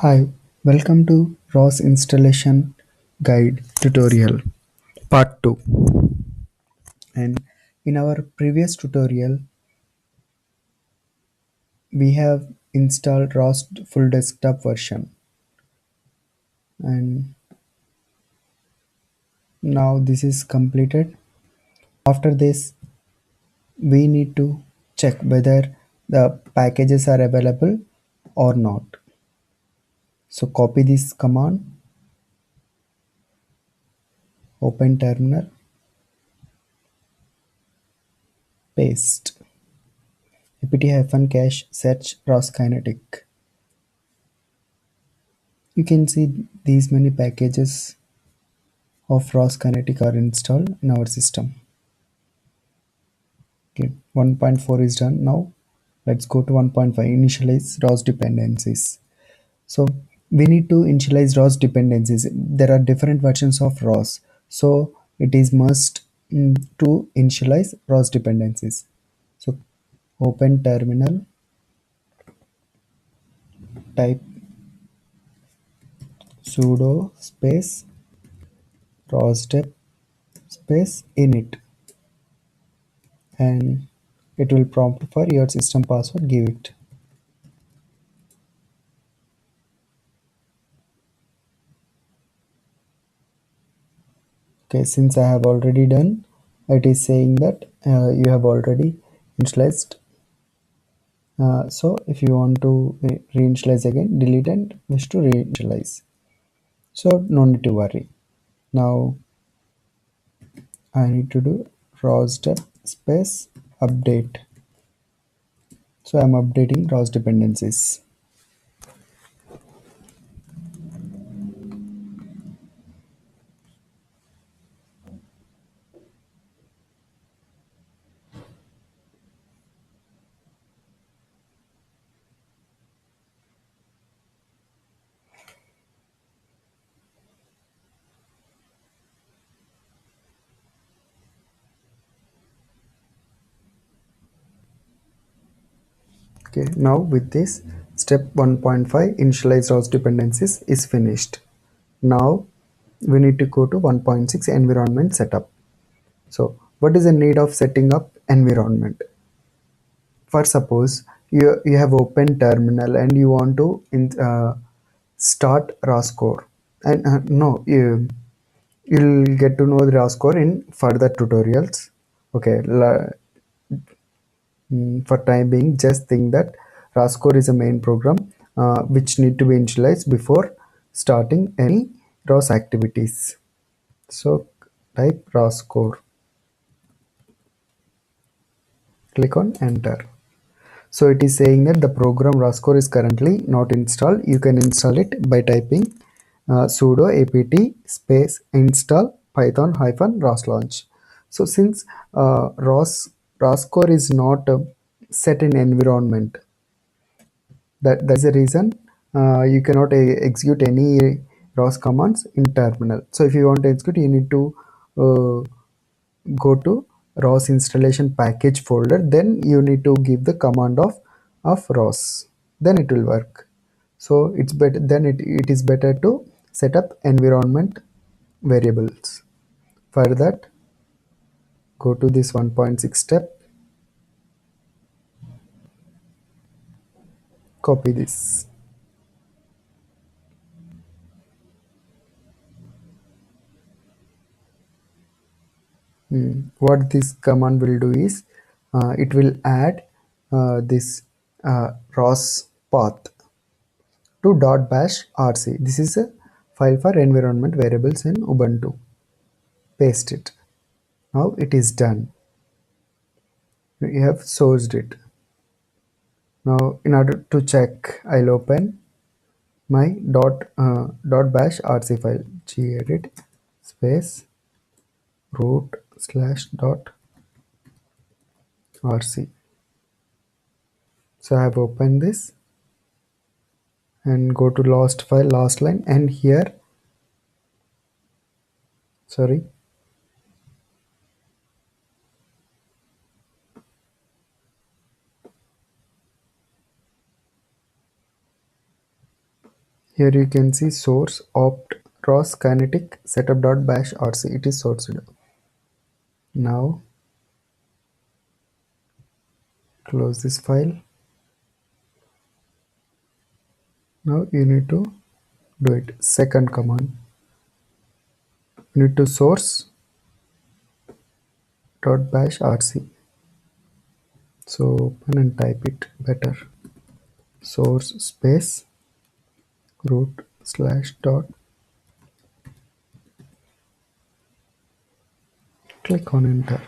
Hi, welcome to ROS installation guide tutorial part 2. And in our previous tutorial we have installed ROS full desktop version, and now this is completed. After this we need to check whether the packages are available or not. So copy this command, open terminal, paste apt-cache search ROS kinetic. You can see these many packages of ROS kinetic are installed in our system. Okay, 1.4 is done. Now let's go to 1.5, initialize ROS dependencies. So we need to initialize ROS dependencies. There are different versions of ROS, so it is must to initialize ROS dependencies. So open terminal, type sudo space rosdep space init, and it will prompt for your system password. Give it. Okay, since I have already done, it is saying that you have already initialized. So if you want to reinitialize again, delete and wish to reinitialize. So no need to worry. Now I need to do rosdep space update. So I'm updating ROS dependencies. Okay, now with this step 1.5 initialize ROS dependencies is finished. Now we need to go to 1.6 environment setup. So what is the need of setting up environment? For suppose you have open terminal and you want to start ROS core, and no, you'll get to know the ROS core in further tutorials. Okay, for time being, just think that ROS core is a main program which need to be initialized before starting any ROS activities. So type ROS core, click on enter. So it is saying that the program ROS core is currently not installed. You can install it by typing sudo apt space install python hyphen ROS launch. So since ROS core is not set in environment, that's the reason you cannot execute any ROS commands in terminal. So if you want to execute, you need to go to ROS installation package folder, then you need to give the command of ROS, then it will work. So it's better, then it is better to set up environment variables. For that, go to this 1.6 step, copy this. What this command will do is it will add this ROS path to .bash rc. This is a file for environment variables in Ubuntu. Paste it. Now it is done. We have sourced it. Now in order to check, I'll open my .bash rc file. Gedit space root slash dot rc. So I have opened this and go to last file, last line, and here, sorry, Here you can see source opt ROS kinetic setup.bash rc. It is sourced. Now close this file. Now you need to do it. Second command. You need to source dot bash rc. So open and type it better. Source space root slash dot. Click on enter.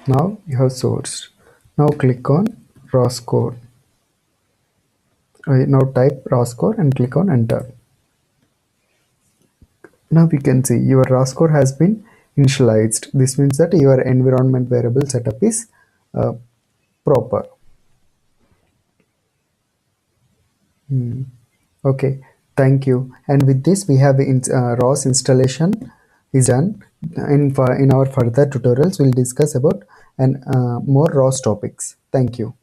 Now you have sourced. Now click on ROS code. Now type ROS code and click on enter. Now we can see your ROS code has been initialized. This means that your environment variable setup is proper. Okay, thank you. And with this, we have ROS installation is done. In our further tutorials, we'll discuss about more ROS topics. Thank you.